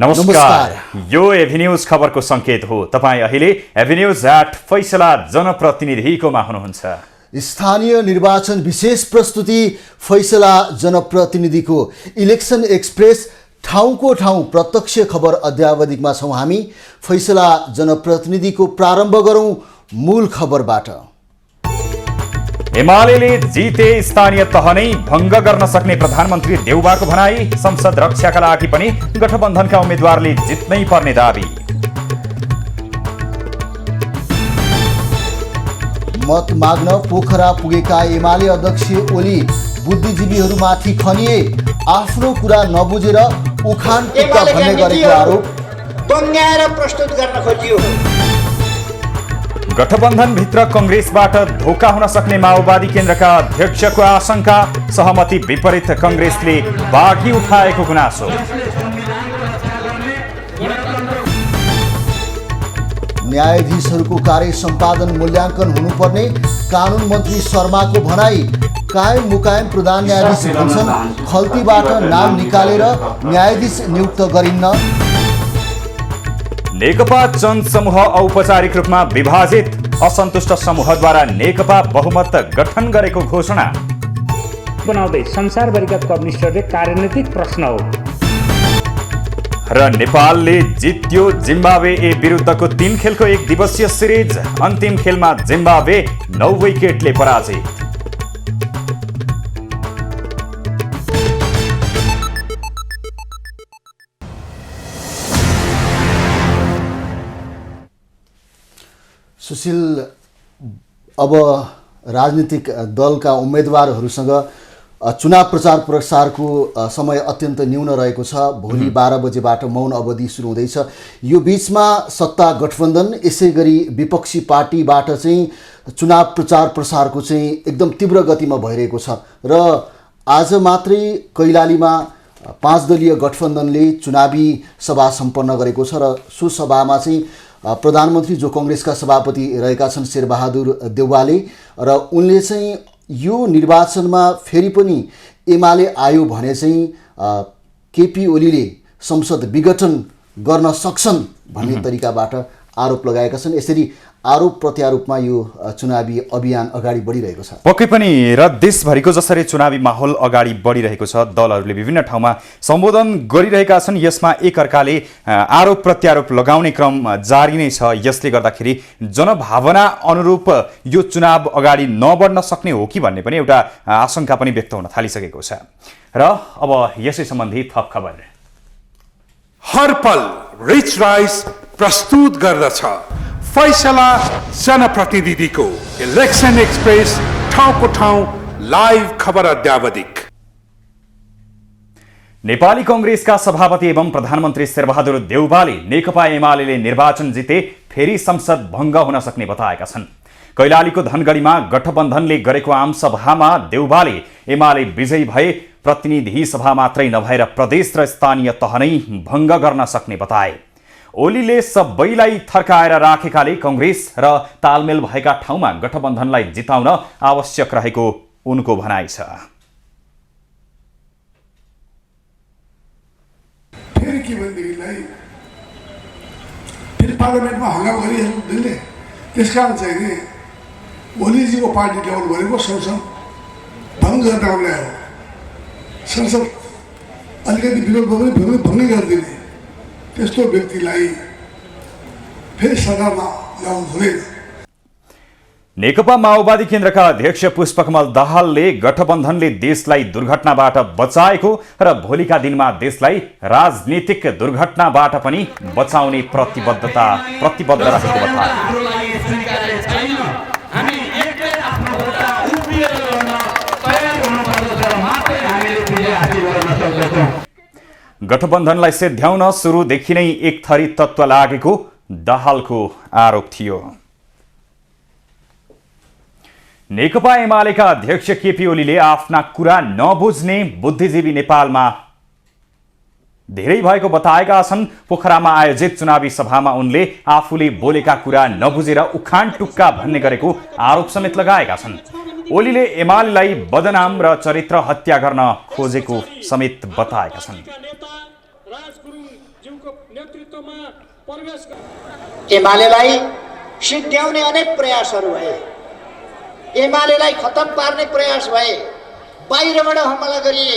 नमस्कार। यो एभिन्यूज खबरको संकेत हो। तपाईं अहिले एभिन्यूज @ फैसला जनप्रतिनिधिकोमा हुनुहुन्छ। स्थानीय निर्वाचन विशेष प्रस्तुति फैसला जनप्रतिनिधिको इलेक्सन एक्सप्रेस ठाउँको ठाउँ प्रत्यक्ष खबर अध्यावधिकमा छौँ हामी। फैसला जनप्रतिनिधिको प्रारम्भ गरौँ मूल खबरबाट। एमाले जिते स्थानीय तह नै भङ्ग गर्न सक्ने प्रधानमन्त्री देउबाको भनाई। संसद रक्षाका लागि पनि गठबन्धनका उम्मेद्वारले जित्नै पर्ने दाबी। मत माग्न पोखरा पुगेका एमाले अध्यक्ष ओली बुद्धिजीवीहरूमाथि खनिए। आफ्नो कुरा नबुझेर उखान टुक्का भन्ने गरेको आरोप। बङ्गाएर प्रस्तुत गर्न खोजियो। गठबन्धनभित्र कङ्ग्रेसबाट धोका हुन सक्ने माओवादी केन्द्रका अध्यक्षको आशंका। सहमति विपरीत कङ्ग्रेसले बाघी उठाएको गुनासो। न्यायाधीशहरूको कार्य सम्पादन मूल्याङ्कन हुनुपर्ने कानुन मन्त्री शर्माको भनाई। कायम मुकायम प्रधान न्यायाधीश भन्छन् खल्तीबाट नाम निकालेर न्यायाधीश नियुक्त गरिन्न। नेकपा चन्द समूह औपचारिक रूपमा विभाजित। असन्तुष्ट समूहद्वारा नेकपा बहुमत गठन गरेको घोषणा। बनाउँदै संसारभरिका कम्युनिस्टहरूले कार्यनीतिक प्रश्न हो। र नेपालले जित्यो जिम्बाब्वे ए विरुद्धको 3 खेलको 1 दिवसीय सिरिज। अन्तिम खेलमा जिम्बाब्वे 9 विकेटले पराजित। सुशील, अब राजनीतिक दलका उम्मेदवारहरूसँग चुनाव प्रचार प्रसारको समय अत्यन्त न्यून रहेको छ। भोलि 12 बजेबाट मौन अवधि सुरु हुँदैछ। यो बीचमा सत्ता गठबन्धन यसै गरी विपक्षी पार्टीबाट चाहिँ चुनाव प्रचार प्रसारको चाहिँ एकदम तीव्र गतिमा भइरहेको छ र आज मात्रै कैलालीमा 5 दलीय गठबन्धनले चुनावी सभा सम्पन्न गरेको छ र सो सभामा चाहिँ प्रधानमन्त्री जो कङ्ग्रेसका सभापति रहेका छन् शेरबहादुर देउवाले र उनले चाहिँ यो निर्वाचनमा फेरि पनि एमाले आयो भने चाहिँ केपी ओलीले संसद विघटन गर्न सक्छन् भन्ने तरिकाबाट आरोप लगाएका छन्। यसरी आरोप प्रत्यारोपमा यो चुनावी अभियान अगाडि बढिरहेको छ। पक्कै पनि र देशभरिको जसरी चुनावी माहौल अगाडि बढिरहेको छ, दलहरूले विभिन्न ठाउँमा सम्बोधन गरिरहेका छन्। यसमा एकअर्काले आरोप प्रत्यारोप लगाउने क्रम जारी नै छ। यसले गर्दाखेरि जनभावना अनुरूप यो चुनाव अगाडि नबढ्न सक्ने हो कि भन्ने पनि एउटा आशंका पनि व्यक्त हुन थालिसकेको छ। र अब यसै सम्बन्धी थप खबर। हर पल रिच राइस प्रस्तुत गर्दछ फैसला जनप्रतिनिधिको इलेक्सन एक्सप्रेस ठाउँको ठाउँ लाइभ खबर अध्यावधिक। नेपाली कङ्ग्रेसका सभापति एवं प्रधानमन्त्री शेरबहादुर देउवाले नेकपा एमाले निर्वाचन जिते फेरि संसद भङ्ग हुन सक्ने बताएका छन्। कैलालीको धनगढीमा गठबन्धनले गरेको आमसभामा देउवाले एमाले विजयी भए प्रतिनिधि सभा मात्रै नभएर प्रदेश र स्थानीय तह नै भङ्ग गर्न सक्ने बताए। ओलीले सबैलाई थर्काएर राखेकाले कङ्ग्रेस र तालमेल भएका ठाउँमा गठबन्धनलाई जिताउन आवश्यक रहेको उनको भनाइ छ। फेरि के भनेदेखिलाई फेरि पार्लियामेन्टमा हङ्गामा गरिहाल्नु दिल्ले। त्यसकारण चाहिँ नि ओलीजीको पार्टी ल्याउनु भनेको संसद भङ्ग गर्दा ल्यायो। संसद अलिकति विरोधमा पनि भङ्गै गरिदिने त्यस्तो व्यक्तिलाई फेरि सरकारमा ल्याउनु हुँदैन। नेकपा माओवादी केन्द्रका अध्यक्ष पुष्पकमल दाहालले गठबन्धनले देशलाई दुर्घटनाबाट बचाएको र भोलिका दिनमा देशलाई राजनीतिक दुर्घटनाबाट पनि बचाउने प्रतिबद्ध रहेको बताए। गठबन्धनलाई सेध्याउन सुरुदेखि नै एक थरी तत्त्व लागेको दाहालको आरोप थियो। नेकपा एमालेका अध्यक्ष केपी ओलीले आफ्ना कुरा नबुझ्ने बुद्धिजीवी नेपालमा धेरै भएको बताएका छन्। पोखरामा आयोजित चुनावी सभामा उनले आफूले बोलेका कुरा नबुझेर उखान टुक्का भन्ने गरेको आरोप समेत लगाएका छन्। ओलीले एमालेलाई बदनाम र चरित्र हत्या गर्न खोजेको समेत बताएका छन्। एमालेलाई सिद्ध्याउने अनेक प्रयासहरू भए, एमालेलाई खतम पार्ने प्रयास भए, बाहिरबाट हमला गरिए,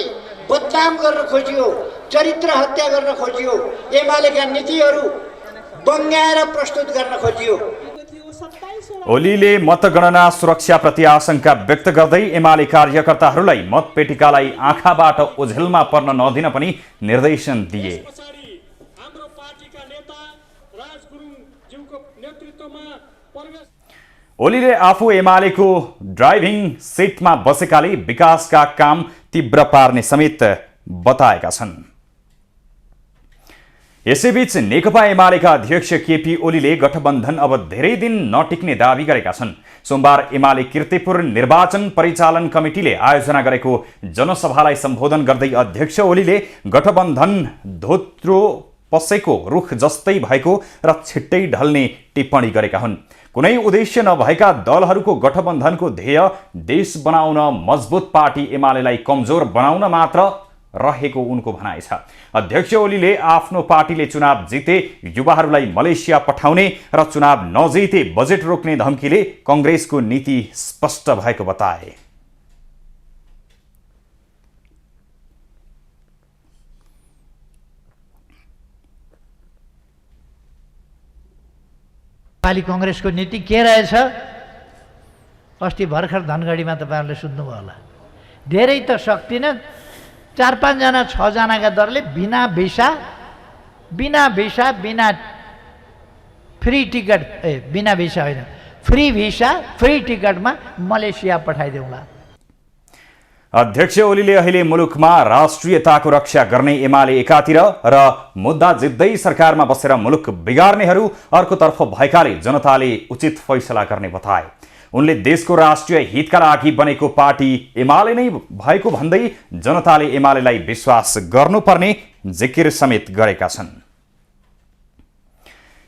बदनाम गर्न खोजियो, चरित्र हत्या गर्न खोजियो, एमालेका नीतिहरू बङ्ग्याएर प्रस्तुत गर्न खोजियो। ओलीले मतगणना सुरक्षाप्रति आशंका व्यक्त गर्दै एमाले कार्यकर्ताहरूलाई मतपेटिकालाई आँखाबाट ओझेलमा पर्न नदिन पनि निर्देशन दिए। ओलीले आफू एमालेको ड्राइभिङ सिटमा बसेकाले विकासका काम तीव्र पार्ने समेत बताएका छन्। यसैबीच नेकपा एमालेका अध्यक्ष केपी ओलीले गठबन्धन अब धेरै दिन नटिक्ने दावी गरेका छन्। सोमबार एमाले कीर्तिपुर निर्वाचन परिचालन कमिटीले आयोजना गरेको जनसभालाई सम्बोधन गर्दै अध्यक्ष ओलीले गठबन्धन धोत्रो पसेको रुख जस्तै भएको र छिट्टै ढल्ने टिप्पणी गरेका हुन्। कुनै उद्देश्य नभएका दलहरूको गठबन्धनको ध्येय देश बनाउन, मजबुत पार्टी एमालेलाई कमजोर बनाउन मात्र रहेको उनको भनाइ छ। अध्यक्ष ओलीले आफ्नो पार्टीले चुनाव जिते युवाहरूलाई मलेसिया पठाउने र चुनाव नजिते बजेट रोक्ने धम्कीले कांग्रेसको नीति स्पष्ट भएको बताए। नेपाली कांग्रेसको नीति के रहेछ? अस्ति भर्खर धनगढीमा तपाईहरुले सुन्नुभयो होला। धेरै त सक्दिन, 4-5 जना 6 जनाका दरले बिना भिसा बिना फ्री टिकट बिना भिसा होइन, फ्री भिसा फ्री टिकटमा मलेसिया पठाइदेऊला। अध्यक्ष ओलीले अहिले मुलुकमा राष्ट्रियताको रक्षा गर्ने एमाले एकातिर र मुद्दा जित्दै सरकारमा बसेर मुलुक बिगार्नेहरू अर्कोतर्फ भएकाले जनताले उचित फैसला गर्ने बताए। उनले देशको राष्ट्रिय हितका लागि बनेको पार्टी एमाले नै भएको भन्दै जनताले एमालेलाई विश्वास गर्नुपर्ने जिकिर समेत गरेका छन्।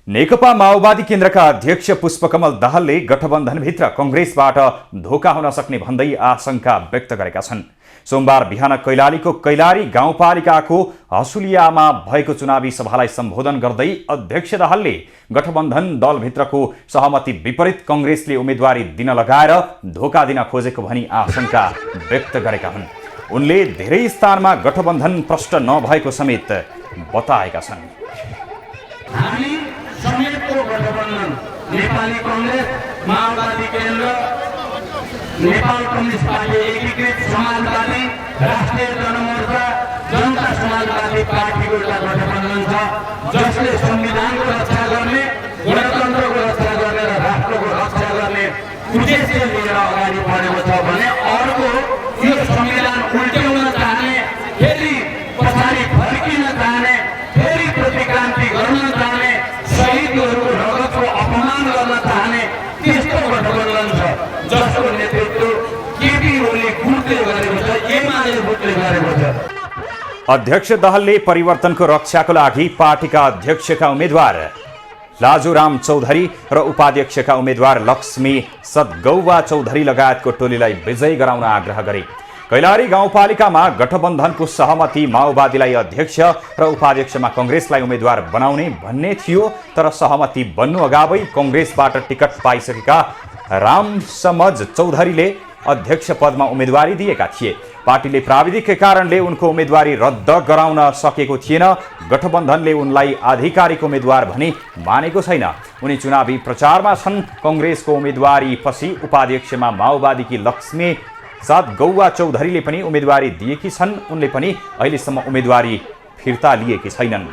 नेकपा माओवादी केन्द्रका अध्यक्ष पुष्पकमल दाहालले गठबन्धनभित्र कांग्रेसबाट धोका हुन सक्ने भन्दै आशंका व्यक्त गरेका छन्। सोमबार बिहान कैलालीको कैलारी गाउँपालिकाको हसुलियामा भएको चुनावी सभालाई सम्बोधन गर्दै अध्यक्ष दाहालले गठबन्धन दलभित्रको सहमति विपरीत कांग्रेसले उम्मेदवारी दिन लगाएर धोका दिन खोजेको भनी आशंका व्यक्त गरेका हुन्। उनले धेरै स्थानमा गठबन्धन प्रष्ट नभएको समेत बताएका छन्। समेतको गठबन्धन नेपाली कांग्रेस, माओवादी केन्द्र, नेपाल कम्युनिस्ट पार्टी, एकीकृत समाजवादी, राष्ट्रिय जनमोर्चा, जनता समाजवादी पार्टीको एउटा गठबन्धन छ, जसले संविधानको रक्षा गर्ने, गणतन्त्रको रक्षा गर्ने र राष्ट्रको रक्षा गर्ने उद्देश्य लिएर अगाडि बढेको छ भने अर्को यो संविधान उल्ट्याउन चाहने, फेरि पछाडि फर्किन चाहने, फेरि प्रतिक्रान्ति गर्न चाहने, शहीदहरूको रगतको अपमान गर्न चाहने त्यस्तो गठबन्धन छ, जसको नेतृत्व केपी ओली गुटले गरेको छ, एमाले गुटले गरेको छ। अध्यक्ष दाहालले परिवर्तनको रक्षाको लागि पार्टीका अध्यक्षका उम्मेद्वार लाजुराम चौधरी र उपाध्यक्षका उम्मेद्वार लक्ष्मी सदगौवा चौधरी लगायतको टोलीलाई विजयी गराउन आग्रह गरे। कैलारी गाउँपालिकामा गठबन्धनको सहमति माओवादीलाई अध्यक्ष र उपाध्यक्षमा कांग्रेसलाई उम्मेद्वार बनाउने भन्ने थियो, तर सहमति बन्नु अगावै कांग्रेसबाट टिकट पाइसकेका रामसमज चौधरीले अध्यक्ष पदमा उम्मेदवारी दिएका थिए। पार्टीले प्राविधिक कारणले उनको उम्मेदवारी रद्द गराउन सकेको थिएन। गठबन्धनले उनलाई आधिकारिक उम्मेदवार भनी मानेको छैन। उनी चुनावी प्रचारमा छन्। कांग्रेसको उम्मेदवारी पछि उपाध्यक्षमा माओवादीकी लक्ष्मी सदगौवा चौधरीले पनि उम्मेदवारी दिएकी छन्। उनले पनि अहिलेसम्म उम्मेदवारी फिर्ता लिएकी छैनन्।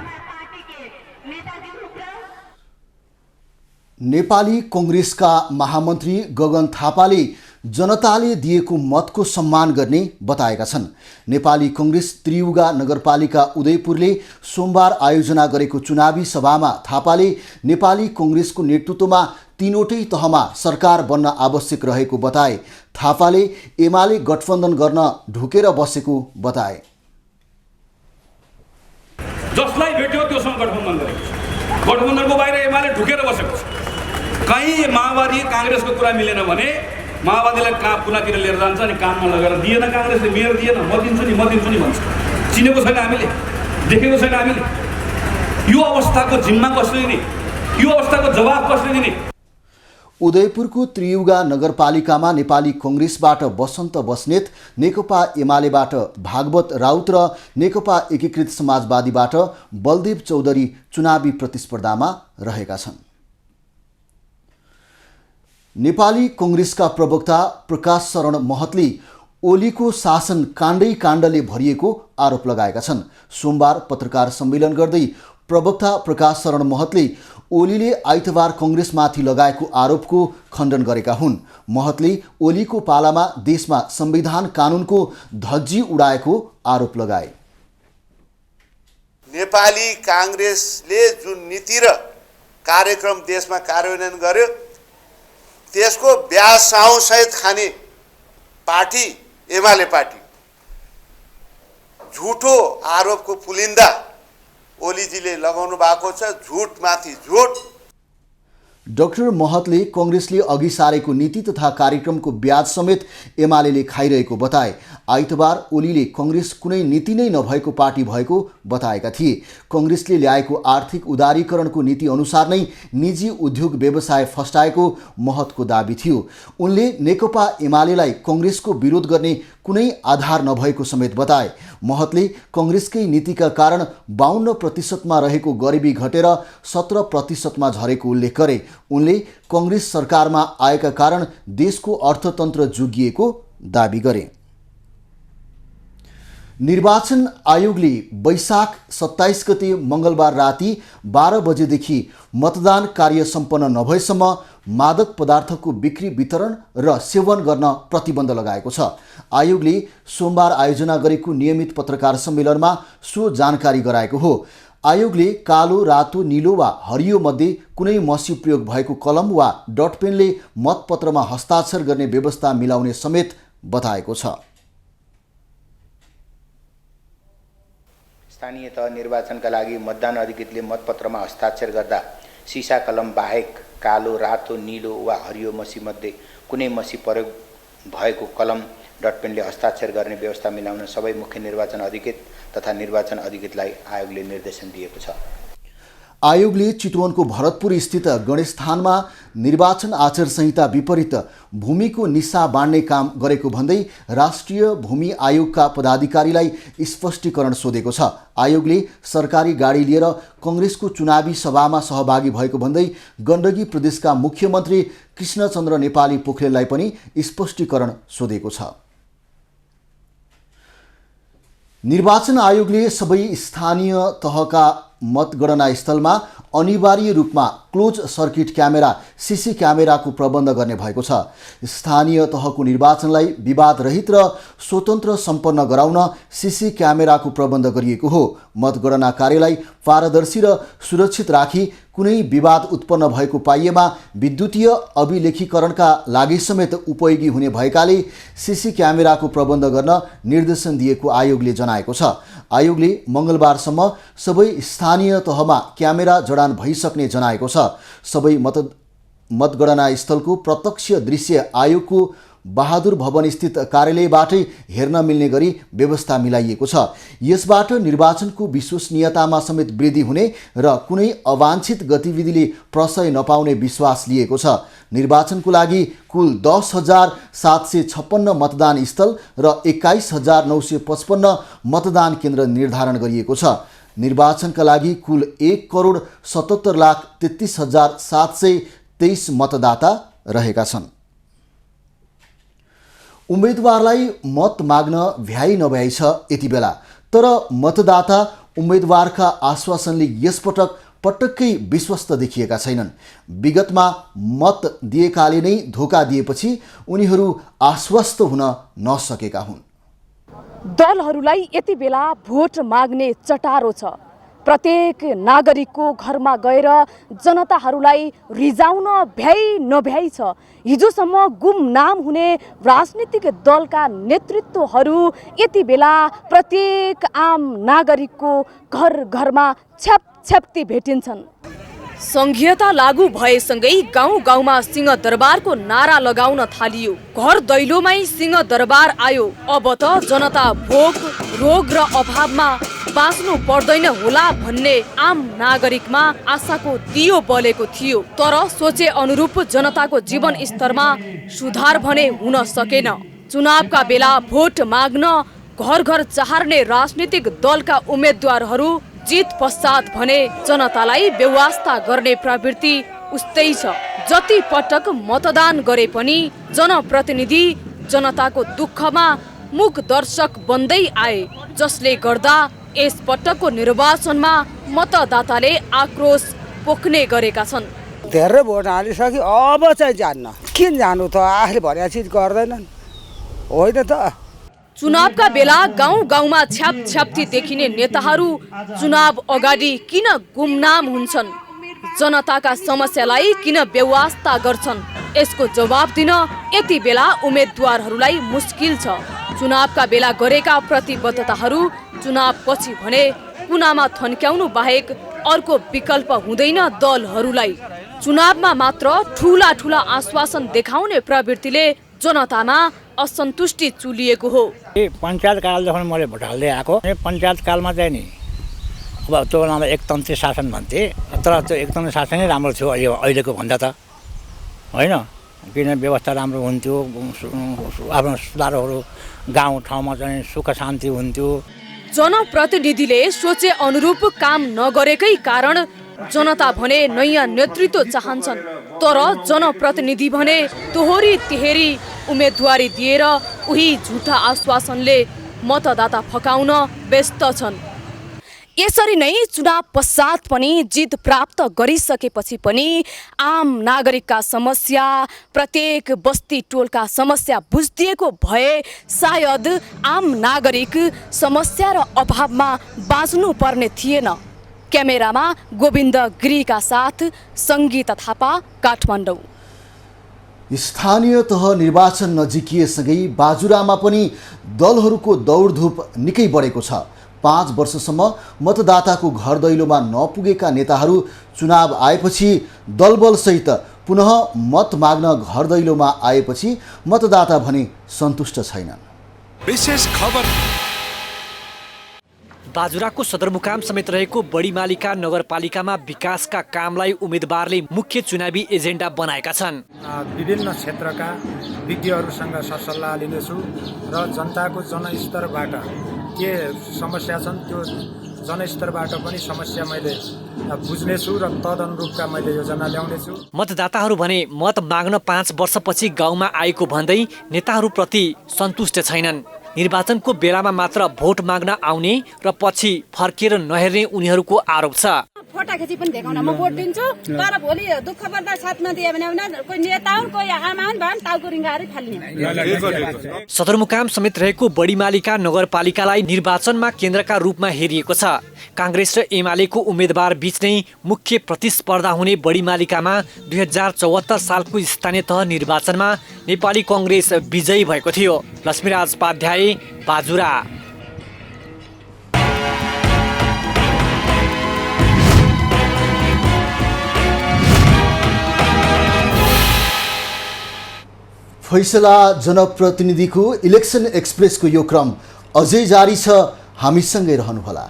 नेपाली कांग्रेसका महामन्त्री गगन थापाले जनताले दिएको मतको सम्मान गर्ने बताएका छन्। नेपाली कांग्रेस त्रियुगा नगरपालिका उदयपुरले सोमबार आयोजना गरेको चुनावी सभामा थापाले नेपाली कांग्रेसको नेतृत्वमा तीनवटै तहमा सरकार बन्न आवश्यक रहेको बताए। थापाले एमाले गठबन्धन गर्न ढुकेर बसेको बताए। जसलाई भेट्यो त्योसँग गठबन्धन गरेको छ। गठबन्धनको बाहिर एमाले ढुकेर बसेको छ। कहीँ माओवादी कांग्रेसको कुरा मिलेन भने माओवादीलाई कुनातिर लिएर जान्छ अनि काममा लगेर दिएन, कांग्रेसले मेयर दिएन, म दिन्छु नि भन्छ। चिनेको छैन हामीले, देखेको छैन हामीले। यो अवस्थाको जिम्मा कसले लिने, यो अवस्थाको जवाब कसले दिने? उदयपुरको त्रियुगा नगरपालिकामा नेपाली कङ्ग्रेसबाट बसन्त बस्नेत, नेकपा एमालेबाट भागवत राउत र नेकपा एकीकृत समाजवादीबाट बलदेव चौधरी चुनावी प्रतिस्पर्धामा रहेका छन्। नेपाली कङ्ग्रेसका प्रवक्ता प्रकाश शरण महतले ओलीको शासन काण्डै काण्डले भरिएको आरोप लगाएका छन्। सोमबार पत्रकार सम्मेलन गर्दै प्रवक्ता प्रकाश शरण महतले ओलीले आइतबार कङ्ग्रेसमाथि लगाएको आरोपको खण्डन गरेका हुन्। महतले ओलीको पालामा देशमा संविधान कानुनको धज्जी उडाएको आरोप लगाए। नेपाली काङ्ग्रेसले जुन नीति र कार्यक्रम देशमा कार्यान्वयन गर्यो त्यसको ब्याज साहुसहित खाने पार्टी एमाले पार्टी झुटो आरोपको पुलिन्दा ओलीजीले लगाउनु भएको छ। झुटमाथि झुट। डाक्टर महतले कङ्ग्रेसले अघि सारेको नीति तथा कार्यक्रमको ब्याज समेत एमालेले खाइरहेको बताए। आइतबार ओलीले कङ्ग्रेस कुनै नीति नै नभएको पार्टी भएको बताएका थिए। कङ्ग्रेसले ल्याएको आर्थिक उदारीकरणको नीति अनुसार नै निजी उद्योग व्यवसाय फस्टाएको महतको दाबी थियो। उनले नेकपा एमालेलाई कङ्ग्रेसको विरोध गर्ने कुनै आधार नभएको समेत बताए। महतले कङ्ग्रेसकै नीतिका कारण 52% रहेको गरिबी घटेर 17% झरेको उल्लेख गरे। उनले कङ्ग्रेस सरकारमा आएका कारण देशको अर्थतन्त्र जुगिएको दाबी गरे। निर्वाचन आयोगले वैशाख 27 गते मङ्गलबार राति 12 बजेदेखि मतदान कार्य सम्पन्न नभएसम्म मादक पदार्थको बिक्री वितरण र सेवन गर्न प्रतिबन्ध लगाएको छ। आयोगले सोमबार आयोजना गरेको नियमित पत्रकार सम्मेलनमा सो जानकारी गराएको हो। आयोगले कालो, रातो, नीलो वा हरियो मध्ये कुनै मसी प्रयोग भएको कलम वा डट पेनले मतपत्रमा हस्ताक्षर गर्ने व्यवस्था मिलाउने समेत बताएको छ। स्थानीय तह निर्वाचनका लागि मतदान अधिकृतले मतपत्रमा हस्ताक्षर गर्दा सिसा कलम बाहेक कालो, रातो, नीलो वा हरियो मसी मध्ये कुनै मसी प्रयोग भएको कलम डट पेनले हस्ताक्षर गर्ने व्यवस्था मिलाउन सबै मुख्य निर्वाचन अधिकृत तथा निर्वाचन अधिकृतलाई आयोगले निर्देशन दिएको छ। आयोगले चितवनको भरतपुर स्थित गणेशस्थानमा निर्वाचन आचार संहिता विपरीत भूमिको निस्सा बाँड्ने काम गरेको भन्दै राष्ट्रिय भूमि आयोगका पदाधिकारीलाई स्पष्टीकरण सोधेको छ। आयोगले सरकारी गाडी लिएर कङ्ग्रेसको चुनावी सभामा सहभागी भएको भन्दै गण्डकी प्रदेशका मुख्यमन्त्री कृष्णचन्द्र नेपाली पोखरेललाई पनि स्पष्टीकरण सोधेको छ। निर्वाचन आयोगले सबै स्थानीय तहका मतगणना स्थलमा अनिवार्य रूपमा क्लोज सर्किट क्यामेरा सीसी क्यामेराको प्रबन्ध गर्ने भएको छ। स्थानीय तहको निर्वाचनलाई विवाद रहित र स्वतन्त्र सम्पन्न गराउन सीसी क्यामेराको प्रबन्ध गरिएको हो। मतगणना कार्यलाई पारदर्शी र सुरक्षित राखी कुनै विवाद उत्पन्न भएको पाइएमा विद्युतीय अभिलेखीकरणका लागि समेत उपयोगी हुने भएकाले सीसी क्यामेराको प्रबन्ध गर्न निर्देशन दिएको आयोगले जनाएको छ। आयोगले मङ्गलबारसम्म सबै स्थानीय तहमा क्यामेरा जडान भइसक्ने जनाएको छ। सबै मतगणना स्थलको प्रत्यक्ष दृश्य आयोगको बहादुर भवन स्थित कार्यालयबाटै हेर्न मिल्ने गरी व्यवस्था मिलाइएको छ। यसबाट निर्वाचनको विश्वसनीयतामा समेत वृद्धि हुने र कुनै अवांछित गतिविधिले प्रशय नपाउने विश्वास लिएको छ। निर्वाचनको लागि कुल 10,756 मतदान स्थल र 21,955 मतदान केन्द्र निर्धारण गरिएको छ। निर्वाचनका लागि कुल 1,77,33,723 मतदाता रहेका छन्। उम्मेदवारलाई मत माग्न भ्याइ नभ्याइ छ यति बेला, तर मतदाता उम्मेदवारका आश्वासनले यसपटक पटक्कै विश्वस्त देखिएका छैनन्। विगतमा मत दिएकाले नै धोका दिएपछि उनीहरू आश्वस्त हुन नसकेका हुन्। दलहरूलाई यति बेला भोट माग्ने चटारो छ। प्रत्येक नागरिकको घरमा गएर जनताहरूलाई रिजाउन भ्याइ नभ्याइ छ। हिजोसम्म गुमनाम हुने राजनीतिक दलका नेतृत्वहरू यति बेला प्रत्येक आम नागरिकको घर घरमा छ्यापछ्याप्ती भेटिन्छन्। संघीयता लागू भएसँगै गाउँ गाउँमा सिंहदरबारको नारा लगाउन थालियो। घर दैलोमै सिंहदरबार आयो। अब त जनता भोक, रोग र अभावमा बाँच्नु पर्दैन होला भन्ने आम नागरिकमा आशाको दियो बलेको थियो। तर सोचे अनुरूप जनताको जीवन स्तरमा सुधार भने हुन सकेन। चुनावका बेला भोट माग्न घर घर चाहर्ने राजनीतिक दलका उम्मेद्वारहरू जित पश्चात भने जनतालाई बेवास्ता गर्ने प्रवृत्ति उस्तै छ। जति पटक मतदान गरे पनि जनप्रतिनिधि जनताको दुःखमा मुख दर्शक बन्दै आए, जसले गर्दा यस पटकको निर्वाचनमा मतदाताले आक्रोश पोख्ने गरेका छन्। धेरै भोट हालिसक्यो, अब चाहिँ जान्न, किन जानु त, आफूले भनेको चिज गर्दैनन् होइन त। चुनावका बेला गाउँ गाउँमा छ्यापछ्याप्ती देखिने नेताहरू चुनाव अगाडि किन गुमनाम हुन्छन्? जनताका समस्यालाई किन बेवास्ता गर्छन्? यसको जवाब दिन यति बेला उम्मेद्वारहरूलाई मुस्किल छ। चुनावका बेला गरेका प्रतिबद्धताहरू चुनाव पछि भने कुनामा थन्क्याउनु बाहेक अर्को विकल्प हुँदैन दलहरूलाई। चुनावमा मात्र ठुला ठुला आश्वासन देखाउने प्रवृत्तिले जनतामा असन्तुष्टि चुलिएको हो। पञ्चायत कालदेखि मैले भोट हाल्दै आएको, पञ्चायत कालमा चाहिँ नि अब त्यो बेलामा एकतन्त्री शासन भन्थे, तर त्यो एकतन्त्री शासनै राम्रो थियो अहिलेको भन्दा त होइन। किन व्यवस्था राम्रो हुन्थ्यो, आफ्नो सुधारहरू गाउँ ठाउँमा चाहिँ सुख शान्ति हुन्थ्यो। जनप्रतिनिधिले सोचे अनुरूप काम नगरेकै कारण जनता भने नयाँ नेतृत्व चाहन्छन्, तर जनप्रतिनिधि भने तोहोरी तेहेरी उम्मेदवारी दिएर उही झुटा आश्वासनले मतदाता फकाउन व्यस्त छन्। यसरी नै चुनाव पश्चात पनि जित प्राप्त गरिसकेपछि पनि आम नागरिकका समस्या, प्रत्येक बस्ती टोलका समस्या बुझिदिएको भए सायद आम नागरिक समस्या र अभावमा बाँच्नु पर्ने थिएन। क्यामेरामा गोविन्द गिरीका साथ सङ्गीता थापा, काठमाडौँ। स्थानीय तह निर्वाचन नजिकिएसँगै बाजुरामा पनि दलहरूको दौडधुप निकै बढेको छ। 5 वर्षसम्म मतदाताको घर दैलोमा नपुगेका नेताहरू चुनाव आएपछि दलबलसहित पुनः मत माग्न घर दैलोमा आएपछि मतदाता भने सन्तुष्ट छैनन्। विशेष खबर बाजुराको सदरमुकाम समेत रहेको बडीमालिका नगरपालिकामा विकासका कामलाई उम्मेदवारले मुख्य चुनावी एजेन्डा बनाएका छन्। विभिन्न क्षेत्रका विज्ञहरूसँग सरसल्लाह लिनेछु र जनताको जनस्तरबाट के समस्या छन् त्यो जनस्तरबाट पनि समस्या मैले बुझ्नेछु र तदनुरूपका मैले योजना ल्याउनेछु। मतदाताहरू भने मत माग्न 5 वर्षपछि गाउँमा आएको भन्दै नेताहरूप्रति सन्तुष्ट छैनन्। निर्वाचनको बेलामा मात्र भोट माग्न आउने र पछि फर्केर नहेर्ने उनीहरूको आरोप छ। फोटा खिची पनि देखाउन म भोट दिन्छु, तर भोलि दुःख पर्दा साथमा दिए भने कोही नेता हुन् कोही आमा हुन् भन् टाउको रिङ्गारै फाल्ने। सदरमुकाम समेत रहेको बडीमालिका नगरपालिकालाई निर्वाचनमा केन्द्रका रूपमा हेरिएको छ। काङ्ग्रेस र एमालेको उम्मेदवार बीच नै मुख्य प्रतिस्पर्धा हुने बडीमालिकामा 2074 सालको स्थानीय तह निर्वाचनमा नेपाली काङ्ग्रेस विजयी भएको थियो। लक्ष्मीराज पाध्याय, बाजुरा। फैसला जनप्रतिनिधिको इलेक्सन एक्सप्रेसको यो क्रम अझै जारी छ, हामीसँगै रहनुहोला।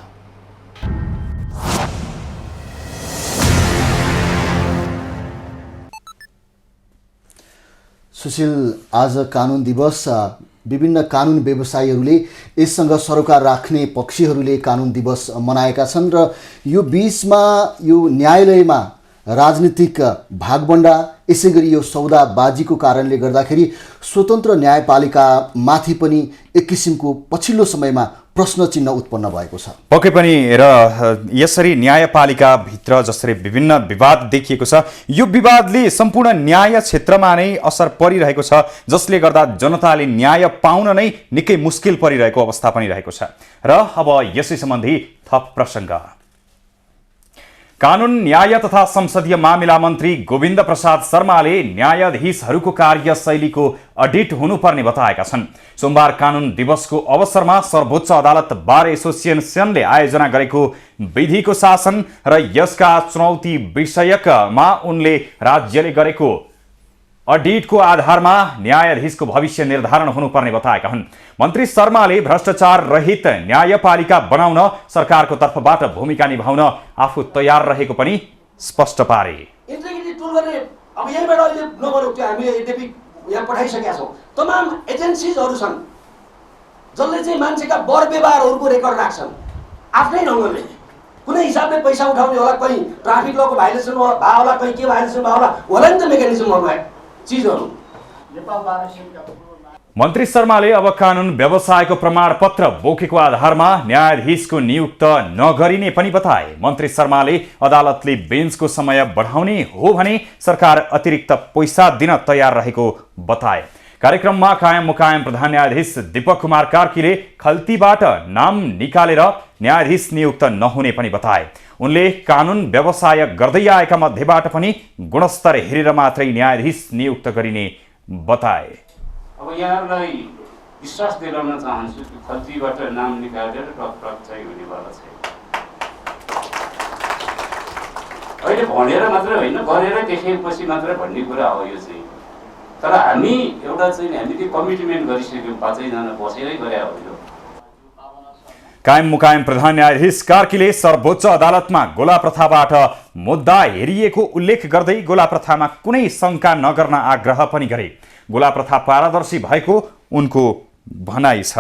सुशील, आज कानुन दिवस। विभिन्न कानुन व्यवसायीहरूले यससँग सरोकार राख्ने पक्षीहरूले कानुन दिवस मनाएका छन् र यो बीचमा यो न्यायालयमा राजनीतिक भागबण्डा, यसै गरी यो सौदाबाजीको कारणले गर्दाखेरि स्वतन्त्र न्यायपालिकामाथि पनि एक किसिमको पछिल्लो समयमा प्रश्न चिन्ह उत्पन्न भएको छ। पक्कै पनि र यसरी न्यायपालिकाभित्र जसरी विभिन्न विवाद देखिएको छ, यो विवादले सम्पूर्ण न्याय क्षेत्रमा नै असर परिरहेको छ, जसले गर्दा जनताले न्याय पाउन नै निकै मुस्किल परिरहेको अवस्था पनि रहेको छ। र अब यसै सम्बन्धी थप प्रसङ्ग। कानुन, न्याय तथा संसदीय मामिला मन्त्री गोविन्द प्रसाद शर्माले न्यायाधीशहरूको कार्यशैलीको अडिट हुनुपर्ने बताएका छन्। सोमबार कानुन दिवसको अवसरमा सर्वोच्च अदालत बार एसोसिएसनले आयोजना गरेको विधिको शासन र यसका चुनौती विषयकमा उनले राज्यले गरेको अडिटको आधारमा न्यायाधीशको भविष्य निर्धारण हुनुपर्ने बताएका हुन्। मन्त्री शर्माले भ्रष्टाचार रहित न्यायपालिका बनाउन सरकारको तर्फबाट भूमिका निभाउन आफू तयार रहेको पनि स्पष्ट पारे। इन्टिग्रिटी टुल गर्ने अब यहीँबाट अहिले नगरौँ, त्यो हामीले यद्यपि यहाँ पठाइसकेका छौँ। तमाम एजेन्सिजहरू छन् जसले चाहिँ मान्छेका वर व्यवहारहरूको रेकर्ड राख्छन् आफ्नै ढङ्गले। कुनै हिसाबले पैसा उठाउने होला, कहीँ ट्राफिक लको भाइलेसन भयो होला, कहीँ के भाइलेसन भयो होला नि त मेकानिजमहरू चिजहरू। मन्त्री शर्माले अब कानुन व्यवसायको प्रमाणपत्र बोकेको आधारमा न्यायाधीशको नियुक्त नगरिने पनि बताए। मन्त्री शर्माले अदालतले बेन्चको समय बढाउने हो भने सरकार अतिरिक्त पैसा दिन तयार रहेको बताए। कार्यक्रममा कायम मुकायम प्रधान न्यायाधीश दीपक कुमार कार्कीले खल्तीबाट नाम निकालेर न्यायाधीश नियुक्त नहुने पनि बताए। उनले कानुन व्यवसाय गर्दै आएका मध्येबाट पनि गुणस्तर हेरेर मात्रै न्यायाधीश नियुक्त गरिने बताए। अब यहाँहरूलाई विश्वास दिलाउन चाहन्छु कि खल्तीबाट नाम निकालेर टकटक चाहिँ हुनेवाला छैन। अहिले भनेर मात्र होइन, गरेर देखेपछि मात्र भन्ने कुरा हो यो चाहिँ। तर हामी एउटा चाहिँ हामीले कमिटमेन्ट गरिसक्यौँ, 5 जना बसेरै गरे हो यो। कायम मुकायम प्रधान न्यायाधीश कार्कीले सर्वोच्च अदालतमा गोला प्रथाबाट मुद्दा हेरिएको उल्लेख गर्दै गोला प्रथामा कुनै शङ्का नगर्न आग्रह पनि गरे। गोला प्रथा पारदर्शी भएको उनको भनाइ छ।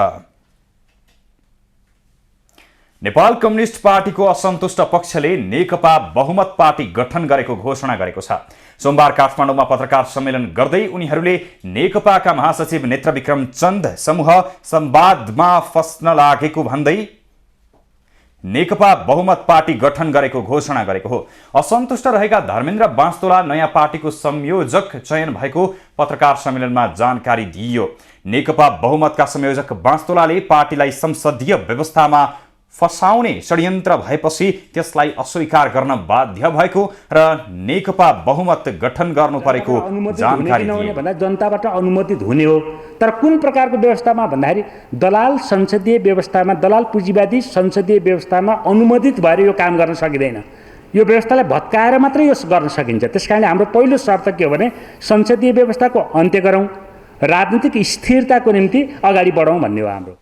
नेपाल कम्युनिस्ट पार्टीको असन्तुष्ट पक्षले नेकपा बहुमत पार्टी गठन गरेको घोषणा गरेको छ। सोमबार काठमाडौँमा पत्रकार सम्मेलन गर्दै उनीहरूले नेकपाका महासचिव नेत्रविक्रम चन्द समूह संवादमा फस्न लागेको भन्दै नेकपा बहुमत पार्टी गठन गरेको घोषणा गरेको हो। असन्तुष्ट रहेका धर्मेन्द्र बाँस्तोला नयाँ पार्टीको संयोजक चयन भएको पत्रकार सम्मेलनमा जानकारी दिइयो। नेकपा बहुमतका संयोजक बाँस्तोलाले पार्टीलाई संसदीय व्यवस्थामा फसाउने षड्यन्त्र भएपछि त्यसलाई अस्वीकार गर्न बाध्य भएको र नेकपा बहुमत गठन गर्नु परेको जानकारी दिए। भन्दा जनताबाट अनुमोदित हुने हो। तर कुन प्रकारको व्यवस्थामा भन्दाखेरि दलाल संसदीय व्यवस्थामा, दलाल पुँजीवादी संसदीय व्यवस्थामा अनुमोदित भएर यो काम गर्न सकिँदैन। यो व्यवस्थालाई भत्काएर मात्रै यो गर्न सकिन्छ। त्यसकारणले हाम्रो पहिलो शर्त के हो भने संसदीय व्यवस्थाको अन्त्य गरौँ, राजनीतिक स्थिरताको निम्ति अगाडि बढौँ भन्ने हो हाम्रो।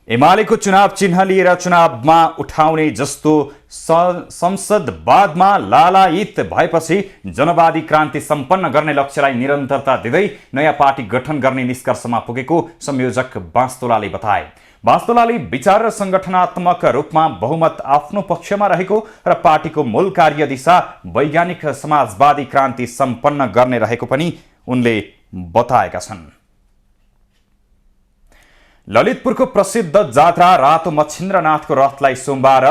एमालेको चुनाव चिन्ह लिएर चुनावमा उठाउने जस्तो संसदवादमा लालायित भएपछि जनवादी क्रान्ति सम्पन्न गर्ने लक्ष्यलाई निरन्तरता दिँदै नयाँ पार्टी गठन गर्ने निष्कर्षमा पुगेको संयोजक बाँस्तोलाले बताए। बाँस्तोलाले विचार र संगठनात्मक रूपमा बहुमत आफ्नो पक्षमा रहेको र पार्टीको मूल कार्यदिशा वैज्ञानिक समाजवादी क्रान्ति सम्पन्न गर्ने रहेको पनि उनले बताएका छन्। ललितपुरको प्रसिद्ध जात्रा रातो मच्छिन्द्रनाथको रथलाई सोमबार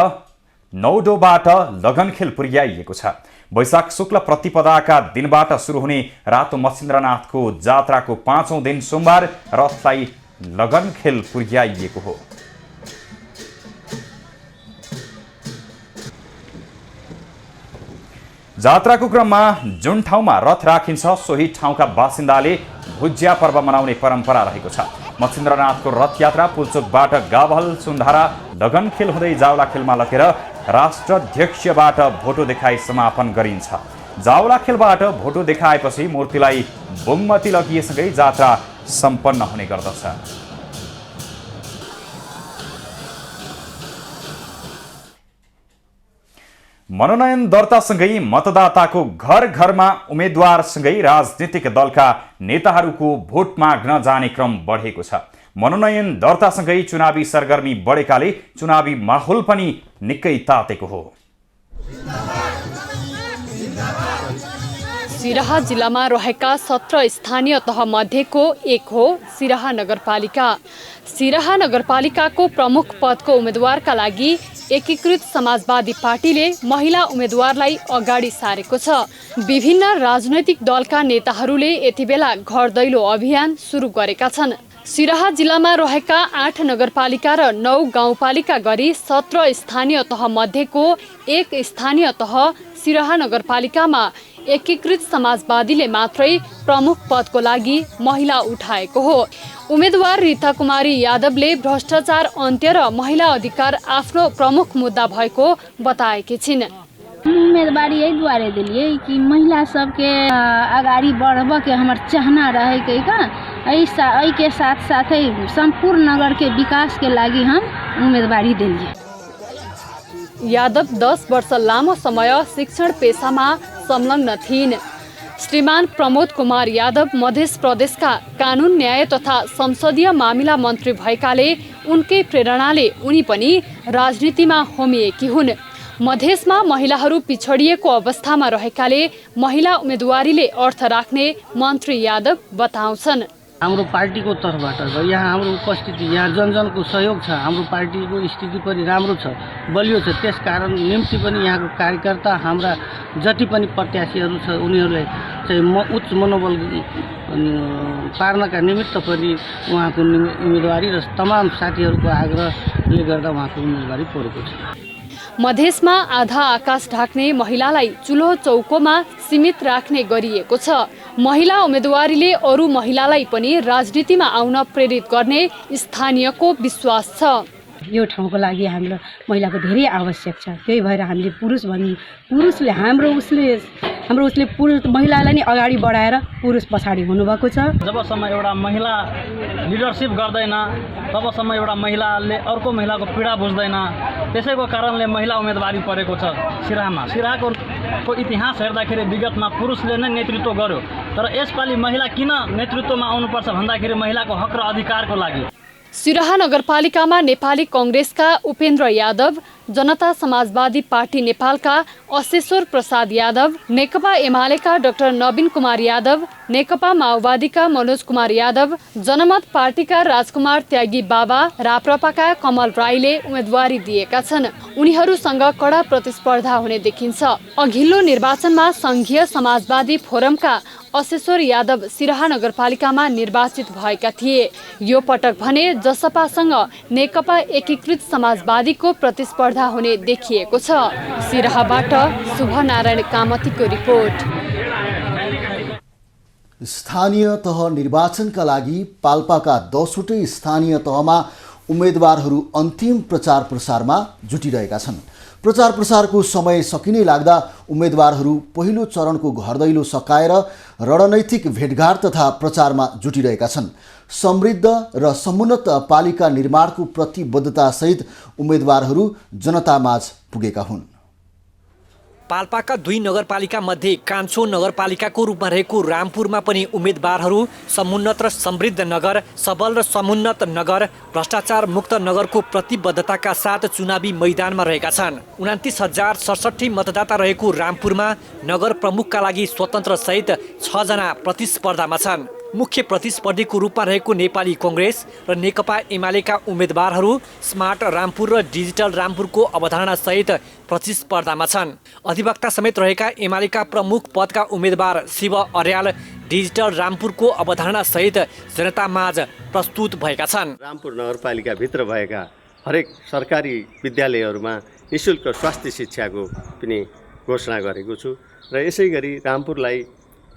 नौडोबाट लगनखेल पुर्याइएको छ। वैशाख शुक्ल प्रतिपदाका दिनबाट सुरु हुने रातो मच्छिन्द्रनाथको जात्राको 5औं दिन सोमबार रथलाई लगनखेल पुर्याइएको हो। जात्राको क्रममा जुन ठाउँमा रथ राखिन्छ सोही ठाउँका बासिन्दाले भुज्या पर्व मनाउने परम्परा रहेको छ। मच्छिन्द्रनाथको रथ यात्रा पुल्चोकबाट गाभल सुन्धारा लगनखेल हुँदै जावलाखेलमा लगेर राष्ट्राध्यक्षबाट भोटो देखाई समापन गरिन्छ। जावलाखेलबाट भोटो देखाएपछि मूर्तिलाई बुङमती लगिएसँगै जात्रा सम्पन्न हुने गर्दछ। मनोनयन दर्तासँगै मतदाताको घर घरमा उम्मेद्वारसँगै राजनीतिक दलका नेताहरूको भोट माग्न जाने क्रम बढेको छ। मनोनयन दर्तासँगै चुनावी सरगर्मी बढेकाले चुनावी माहौल पनि निकै तातेको हो। सिराहा जिल्लामा रहेका 17 स्थानीय तह मध्येको एक हो सिराहा नगरपालिका। सिराहा नगरपालिकाको प्रमुख पदको उम्मेद्वारका लागि एकीकृत समाजवादी पार्टीले महिला उम्मेद्वारलाई अगाडि सारेको छ। विभिन्न राजनैतिक दलका नेताहरूले यतिबेला घर दैलो अभियान सुरु गरेका छन्। सिराहा जिल्लामा रहेका 8 नगरपालिका र 9 गाउँपालिका गरी 17 स्थानीय तह मध्येको एक स्थानीय तह सिराहा नगरपालिकामा एकीकृत समाजवादीले मात्रै प्रमुख पदको लागि महिला उठाएको हो। उम्मेद्वार रीता कुमारी यादवले भ्रष्टाचार अन्त्य र महिला अधिकार आफ्नो प्रमुख मुद्दा भएको बताएकी छिन्। उम्मीदवारी यही दुआरे दिलिए कि महिला सबके अगाडि बढ़ब के हमर चाहना रहे के का एहि के साथ साथै संपूर्ण नगर के विकास के लागि हम उम्मीदवारी दिलिए। यादव 10 वर्ष लामो समय शिक्षण पेशामा संलग्न थिइन्। श्रीमान प्रमोद कुमार यादव मध्य प्रदेशका कानुन न्याय तथा संसदीय मामिला मन्त्री भएकाले उनकै प्रेरणाले उनी पनि राजनीतिमा होमिएकी हुन्। मधेसमा महिलाहरू पिछडिएको अवस्थामा रहेकाले महिला उम्मेदवारीले अर्थ राख्ने मन्त्री यादव बताउँछन्। हाम्रो पार्टीको तर्फबाट यहाँ हाम्रो उपस्थिति यहाँ जनजनको सहयोग छ। हाम्रो पार्टीको स्थिति पनि राम्रो छ, बलियो छ। त्यसकारण निम्ति पनि यहाँको कार्यकर्ता हाम्रा जति पनि प्रत्याशीहरू छ उनीहरूले चाहिँ उच्च मनोबल पार्नका निमित्त पनि उहाँको उम्मेदवारी र तमाम साथीहरूको आग्रहले गर्दा उहाँको उम्मेदवारी परेको छ। मधेसमा आधा आकाश ढाक्ने महिलालाई चुलो चौकोमा सीमित राख्ने गरिएको छ। महिला उम्मेदवारीले अरू महिलालाई पनि राजनीतिमा आउन प्रेरित गर्ने स्थानीयको विश्वास छ। यो ठाउँको लागि हाम्रो महिलाको धेरै आवश्यक छ। त्यही भएर हामीले पुरुषले हाम्रो उसले पुरुष महिलालाई नै अगाडि बढाएर पुरुष पछाडि हुनुभएको छ। जबसम्म एउटा महिला लिडरसिप गर्दैन तबसम्म एउटा महिलाले अर्को महिलाको पीडा बुझ्दैन। त्यसैको कारणले महिला उम्मेदवारी परेको छ सिराहाको इतिहास हेर्दाखेरि विगतमा पुरुषले नै नेतृत्व गर्यो, तर यसपालि महिला किन नेतृत्वमा आउनुपर्छ भन्दाखेरि महिलाको हक र अधिकारको लागि। सिराहा नगरपालिकामा नेपाली कांग्रेसका उपेन्द्र यादव, जनता समाजवादी पार्टी नेपालका अशेश्वर प्रसाद यादव, नेकपा एमालेका डाक्टर नवीन कुमार यादव, नेकपा माओवादीका मनोज कुमार यादव, जनमत पार्टीका राजकुमार त्यागी बाबा, राप्रपाका कमल राईले उम्मेदवारी दिएका छन्। उनीहरूसँग कडा प्रतिस्पर्धा हुने देखिन्छ। अघिल्लो निर्वाचनमा संघीय समाजवादी फोरमका अशेश्वर यादव सिराहा नगरपालिकामा निर्वाचित भएका थिए। यो पटक भने जसपासँग नेकपा एकीकृत समाजवादीको प्रतिस्पर्धा हुने देखिएको छ। सिराहाबाट शुभनारायण कामतीको रिपोर्ट। स्थानीय तह निर्वाचनका लागि पाल्पाका 10वटै स्थानीय तहमा उम्मेदवारहरू अन्तिम प्रचार प्रसारमा जुटिरहेका छन्। प्रचार प्रसारको समय सकिने लाग्दा उम्मेदवारहरू पहिलो चरणको घरदैलो सकाएर रणनैतिक भेटघाट तथा प्रचारमा जुटिरहेका छन्। समृद्ध र समुन्नत पालिका निर्माणको प्रतिबद्धतासहित उम्मेदवारहरू जनतामाझ पुगेका हुन्। पाल्पाका 2 नगरपालिका मध्ये कान्छो नगरपालिकाको रूपमा रहेको रामपुरमा पनि उम्मेदवारहरू समुन्नत र समृद्ध नगर, सबल र समुन्नत नगर, भ्रष्टाचार मुक्त नगरको प्रतिबद्धताका साथ चुनावी मैदानमा रहेका छन्। 29,067 मतदाता रहेको रामपुरमा नगर प्रमुखका लागि स्वतन्त्र सहित 6 जना प्रतिस्पर्धामा छन्। मुख्य प्रतिस्पर्धीको रूपमा रहेको नेपाली कांग्रेस र नेकपा एमालेका उम्मेदवारहरू स्मार्ट रामपुर र डिजिटल रामपुरको अवधारणा सहित प्रतिस्पर्धामा छन्। अधिवक्ता समेत रहेका एमालेका प्रमुख पदका उम्मेदवार शिव अर्याल डिजिटल रामपुरको अवधारणा सहित जनतामाझ प्रस्तुत भएका छन्। रामपुर नगरपालिकाभित्र भएका हरेक सरकारी विद्यालयहरूमा निःशुल्क स्वास्थ्य शिक्षाको पनि घोषणा गरेको छु र यसै गरी रामपुरलाई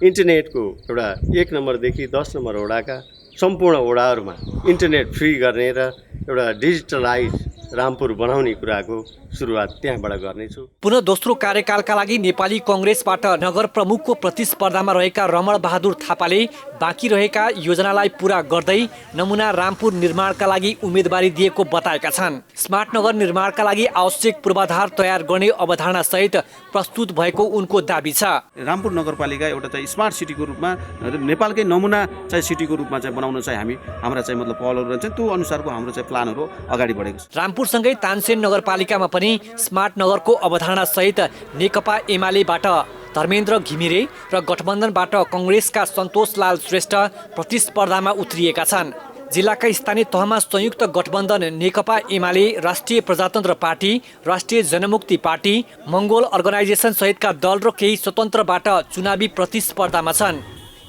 इन्टरनेटको एउटा 1 नम्बरदेखि 10 नम्बर वडाका सम्पूर्ण वडाहरूमा इन्टरनेट फ्री गर्ने र एउटा डिजिटलाइज रामपुर बनाउने कुराको सुरुवात त्यहाँबाट गर्नेछु। पुनः दोस्रो कार्यकालका लागि नेपाली कांग्रेसबाट नगर प्रमुखको प्रतिस्पर्धामा रहेका रमण बहादुर थापाले बाँकी रहेका योजनालाई पूरा गर्दै नमुना रामपुर निर्माणका लागि उम्मेदवारी दिएको बताएका छन्। स्मार्ट नगर निर्माणका लागि आवश्यक पूर्वाधार तयार गर्ने अवधारणा सहित प्रस्तुत भएको उनको दाबी छ। रामपुर नगरपालिका एउटा चाहिँ स्मार्ट सिटीको रूपमा नेपालकै नमुना चाहिँ सिटीको रूपमा चाहिँ बनाउन चाहिँ हाम्रा चाहिँ मतलब पहलहरू रहन्छन्। त्यो अनुसारको हाम्रो चाहिँ प्लानहरू अगाडि बढेको छ। रामपुरसँगै तानसेन नगरपालिकामा पनि स्मार्ट नगरको अवधारणा सहित नेकपा एमालेबाट धर्मेन्द्र घिमिरे र गठबन्धनबाट कांग्रेसका सन्तोषलाल श्रेष्ठ प्रतिस्पर्धामा उत्रिएका छन्। जिल्लाका स्थानीय तहमा संयुक्त गठबन्धन नेकपा एमाले, राष्ट्रिय प्रजातन्त्र पार्टी, राष्ट्रिय जनमुक्ति पार्टी, मंगोल अर्गनाइजेसन सहितका दल र केही स्वतन्त्रबाट चुनावी प्रतिस्पर्धामा छन्।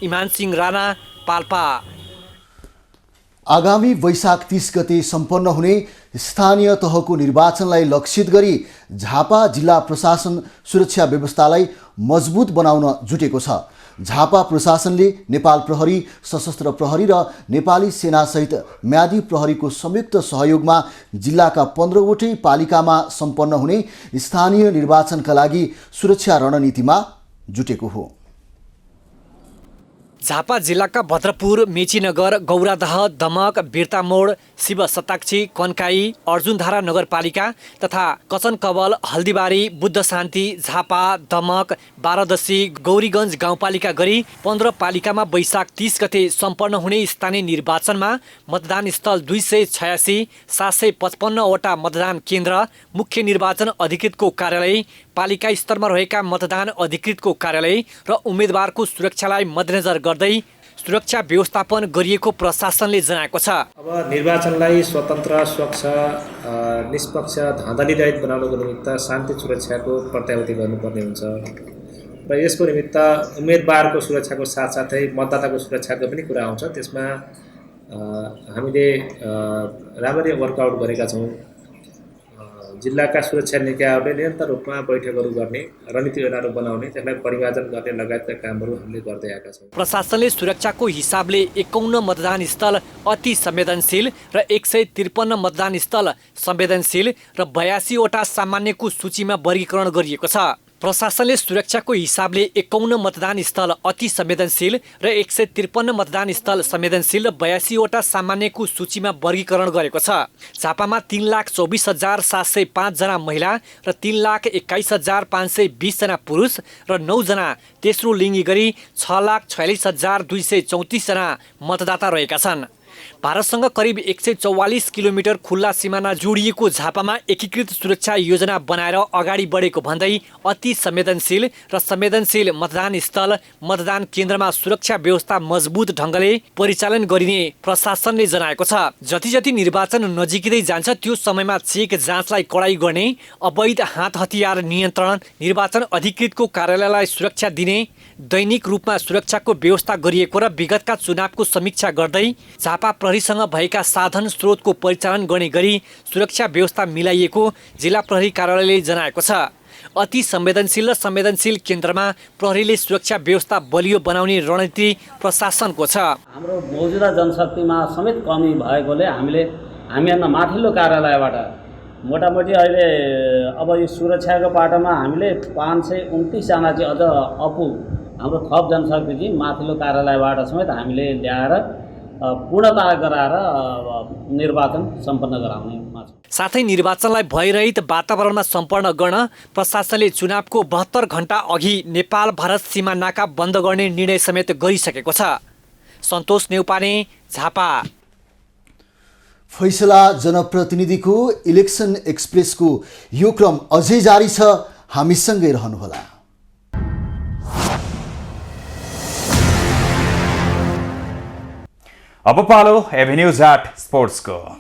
इमान सिंह राणा, पाल्पा। आगामी वैशाख 30 गते सम्पन्न हुने स्थानीय तहको निर्वाचनलाई लक्षित गरी झापा जिल्ला प्रशासन सुरक्षा व्यवस्थालाई मजबुत बनाउन जुटेको छ। झापा प्रशासनले नेपाल प्रहरी, सशस्त्र प्रहरी र नेपाली सेनासहित म्यादी प्रहरीको संयुक्त सहयोगमा जिल्लाका 15वटै पालिकामा सम्पन्न हुने स्थानीय निर्वाचनका लागि सुरक्षा रणनीतिमा जुटेको हो। झापा जिल्लाका भद्रपुर, मेचीनगर, गौरादह, दमक, बिर्तामोड, शिव सताक्षी, कन्काई, अर्जुनधारा नगरपालिका तथा कचनकवल, हल्दीबारी, बुद्ध शान्ति, झापा, दमक, बारादशी, गौरीगञ्ज गाउँपालिका गरी 15 पालिकामा वैशाख 30 गते सम्पन्न हुने स्थानीय निर्वाचनमा मतदान स्थल 286, 755 वटा मतदान केन्द्र, मुख्य निर्वाचन अधिकृतको कार्यालय, पालिका स्तरमा रहेका मतदान अधिकृतको कार्यालय र उम्मेदवारको सुरक्षालाई मध्यनजर गर्दै सुरक्षा व्यवस्थापन गरिएको प्रशासनले जनाएको छ। अब निर्वाचनलाई स्वतन्त्र, स्वच्छ, निष्पक्ष, धाँधलीरहित बनाउनको निमित्त शान्ति सुरक्षाको प्रत्याभूति गर्नुपर्ने हुन्छ र यसको निमित्त उम्मेदवारको सुरक्षाको साथसाथै मतदाताको सुरक्षाको पनि कुरा आउँछ। त्यसमा हामीले राम्ररी वर्कआउट गरेका छौँ। जिल्लाका सुरक्षा निकायहरूले निरन्तर रूपमा बैठकहरू गर्ने, रणनीति योजनाहरू बनाउने, त्यसलाई परिमार्जन गर्ने लगायतका कामहरू हामीले गर्दै आएका छौँ। प्रशासनले सुरक्षाको हिसाबले 51 मतदान स्थल अति संवेदनशील र 153 मतदान स्थल संवेदनशील र 82 वटा सामान्यको सूचीमा वर्गीकरण गरिएको छ। प्रशासनले सुरक्षाको हिसाबले 51 मतदान स्थल अति संवेदनशील र 153 मतदान स्थल संवेदनशील र 82 वटा सामान्यको सूचीमा वर्गीकरण गरेको छ। झापामा 3,24,705 जना महिला र 3,21,520 जना पुरुष र 9 जना तेस्रो लिङ्गी गरी 6,46,234 जना मतदाता रहेका छन्। भारतसँग करिब 144 किलोमिटर खुल्ला सिमाना जोडिएको झापामा एकीकृत सुरक्षा योजना बनाएर अगाडि बढेको भन्दै अति संवेदनशील र संवेदनशील मतदान स्थल, मतदान केन्द्रमा सुरक्षा व्यवस्था मजबुत ढङ्गले परिचालन गरिने प्रशासनले जनाएको छ। जति जति निर्वाचन नजिकै जान्छ त्यो समयमा चेक जाँचलाई कडाई गर्ने, अवैध हात हतियार नियन्त्रण, निर्वाचन अधिकृतको कार्यालयलाई सुरक्षा दिने, दैनिक रूपमा सुरक्षाको व्यवस्था गरिएको र विगतका चुनावको समीक्षा गर्दै झापा प्रहरीसँग भएका साधन स्रोतको परिचालन गर्ने गरी सुरक्षा व्यवस्था मिलाइएको जिल्ला प्रहरी कार्यालयले जनाएको छ। अति संवेदनशील र संवेदनशील केन्द्रमा प्रहरीले सुरक्षा व्यवस्था बलियो बनाउने रणनीति प्रशासनको छ। हाम्रो मौजुदा जनशक्तिमा समेत कमी भएकोले हामीभन्दा माथिल्लो कार्यालयबाट मोटामोटी अहिले अब यो सुरक्षाको पाटोमा हामीले 529 जना चाहिँ अझ हाम्रो थप जनशक्ति चाहिँ माथिल्लो कार्यालयबाट समेत हामीले ल्याएर पूर्णता गराएर निर्वाचन सम्पन्न गराउनेमा छ। साथै निर्वाचनलाई भयरहित वातावरणमा सम्पन्न गर्न प्रशासनले चुनावको 72 घण्टा अघि नेपाल भारत सीमा नाका बन्द गर्ने निर्णय समेत गरिसकेको छ। सन्तोष नेउपाने, झापा। फैसला जनप्रतिनिधिको इलेक्सन एक्सप्रेसको यो क्रम अझै जारी छ। हामीसँगै रहनुहोला। अब पालो एभेन्यूज एट स्पोर्ट्सको।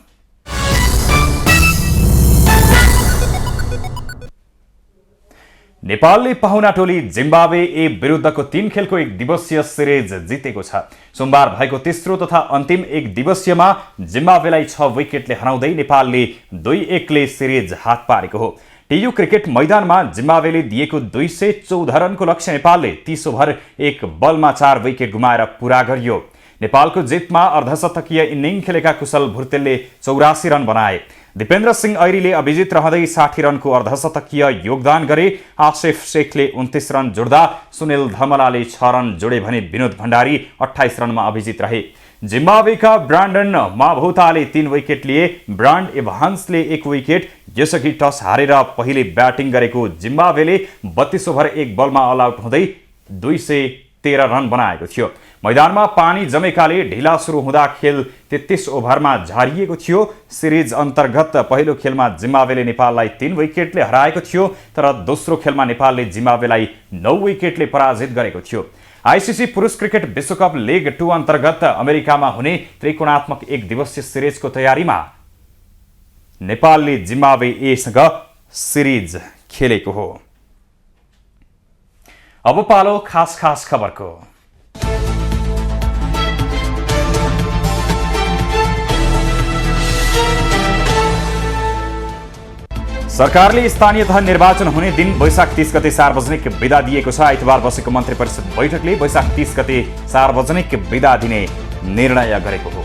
नेपालले पाहुना टोली जिम्बाब्वे ए विरुद्धको 3 खेलको एक दिवसीय सिरिज जितेको छ। सोमबार भएको तेस्रो तथा अन्तिम एक दिवसीयमा जिम्बाब्वेलाई 6 विकेटले हराउँदै नेपालले 2-1 ले सिरिज हात पारेको हो। टियु क्रिकेट मैदानमा जिम्बाब्वेले दिएको 214 रनको लक्ष्य नेपालले 30 ओभर 1 बलमा 4 विकेट गुमाएर पूरा गरियो। नेपालको जितमा अर्धशतकीय इनिङ खेलेका कुशल भुर्तेलले 84 रन बनाए। दिपेन्द्र सिंह ऐरीले अभिजित रहँदै 60 रनको अर्धशतकीय योगदान गरे। आसिफ शेखले 29 रन जोड्दा सुनिल धमलाले 6 रन जोडे भने विनोद भण्डारी 28 रनमा अभिजित रहे। जिम्बाब्वेका ब्रान्डन माभोताले 3 विकेट लिए। ब्रान्ड इभान्सले 1 विकेट। यसअघि टस हारेर पहिले ब्याटिङ गरेको जिम्बाब्वेले 32 ओभर 1 बलमा अल आउट हुँदै 213 रन बनाएको थियो। मैदानमा पानी जमेकाले ढिला सुरु हुँदा खेल 33 ओभरमा झारिएको थियो। सिरिज अन्तर्गत पहिलो खेलमा जिम्बाब्वेले नेपाललाई 3 विकेटले हराएको थियो, तर दोस्रो खेलमा नेपालले जिम्बाब्वेलाई 9 विकेटले पराजित गरेको थियो। आइसिसी पुरुष क्रिकेट विश्वकप लिग 2 अन्तर्गत अमेरिकामा हुने त्रिकोणात्मक एक दिवसीय सिरिजको तयारीमा नेपालले जिम्बाब्वे एसँग सिरिज खेलेको हो। अब पालो खास खबरको। सरकारले स्थानीय तह निर्वाचन हुने दिन वैशाख 30 गते सार्वजनिक बिदा दिएको छ। आइतबार बसेको मन्त्री परिषद बैठकले वैशाख 30 गते सार्वजनिक बिदा दिने निर्णय गरेको हो।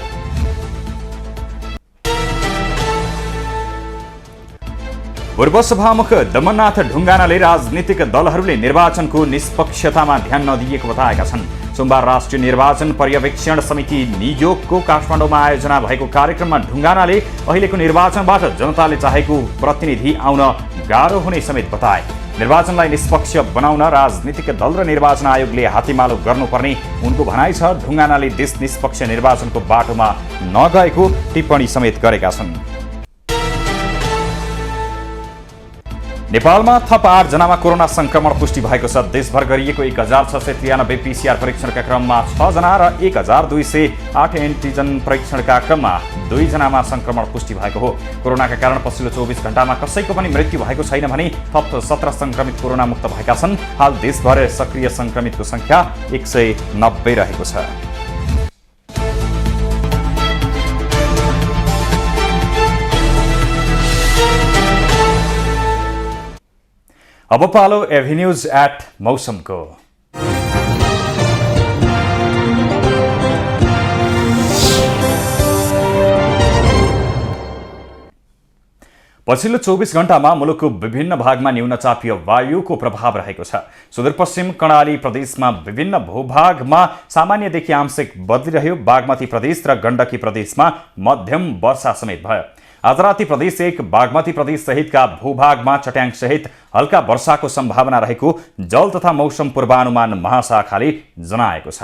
पूर्व सभामुख दमननाथ ढुङ्गानाले राजनीतिक दलहरूले निर्वाचनको निष्पक्षतामा ध्यान नदिएको बताएका छन्। सोमबार राष्ट्रिय निर्वाचन पर्यवेक्षण समिति नियोगको काठमाडौँमा आयोजना भएको कार्यक्रममा ढुङ्गानाले अहिलेको निर्वाचनबाट जनताले चाहेको प्रतिनिधि आउन गाह्रो हुने समेत बताए। निर्वाचनलाई निष्पक्ष बनाउन राजनीतिक दल र निर्वाचन आयोगले हातेमालो गर्नुपर्ने उनको भनाइ छ। ढुङ्गानाले देश निष्पक्ष निर्वाचनको बाटोमा नगएको टिप्पणी समेत गरेका छन्। नेपालमा थप 8 जनामा कोरोना संक्रमण पुष्टि भएको छ। देशभर गरिएको 1693 पीसीआर परीक्षणका क्रममा 6 जना र 1208 एन्टिजन परीक्षणका क्रममा 2 जनामा संक्रमण पुष्टि भएको हो। कोरोनाका कारण पछिल्लो 24 घण्टामा कसैको पनि मृत्यु भएको छैन भने थप 17 संक्रमित कोरोना मुक्त भएका छन्। हाल देशभर सक्रिय संक्रमितको संख्या 190 रहेको छ। अब पालो एभिन्यूज एट मौसमको। पछिल्लो 24 घण्टामा मुलुकको विभिन्न भागमा न्यून चापीय वायुको प्रभाव रहेको छ। सुदूरपश्चिम कर्णाली प्रदेशमा विभिन्न भूभागमा सामान्यदेखि आंशिक बदली रह्यो। बागमती प्रदेश र गण्डकी प्रदेशमा मध्यम वर्षा समेत भयो। आज राति प्रदेश 1 बागमती प्रदेश सहितका भूभागमा चट्याङ सहित हल्का वर्षाको सम्भावना रहेको जल तथा मौसम पूर्वानुमान महाशाखाले जनाएको छ।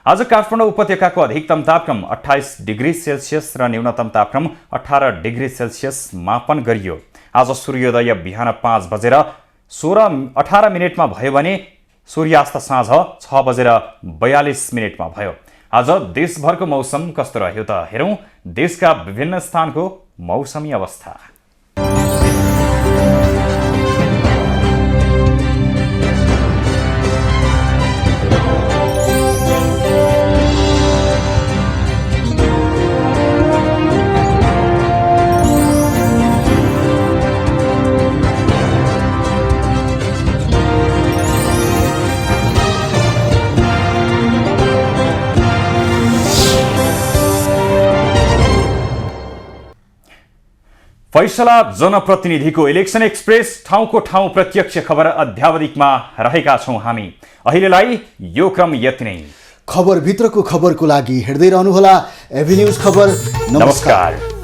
आज काठमाडौँ उपत्यकाको अधिकतम तापक्रम 28 डिग्री सेल्सियस र न्यूनतम तापक्रम 18 डिग्री सेल्सियस मापन गरियो। आज सूर्योदय बिहान 5 बजेर 18 मिनेटमा भयो भने सूर्यास्त साँझ 6 बजेर 42 मिनेटमा भयो। आज देशभरको मौसम कस्तो रह्यो त हेरौँ देशका विभिन्न स्थानको मौसमी अवस्था। फैसला जनप्रतिनिधिको इलेक्सन एक्सप्रेस ठाउँको ठाउँ प्रत्यक्ष खबर अध्यावधिकमा रहेका छौँ हामी। अहिलेलाई यो क्रम यति नै। खबर भित्रको खबरको लागि हेर्दै रहनुहोला एभिन्यूज खबर। नमस्कार।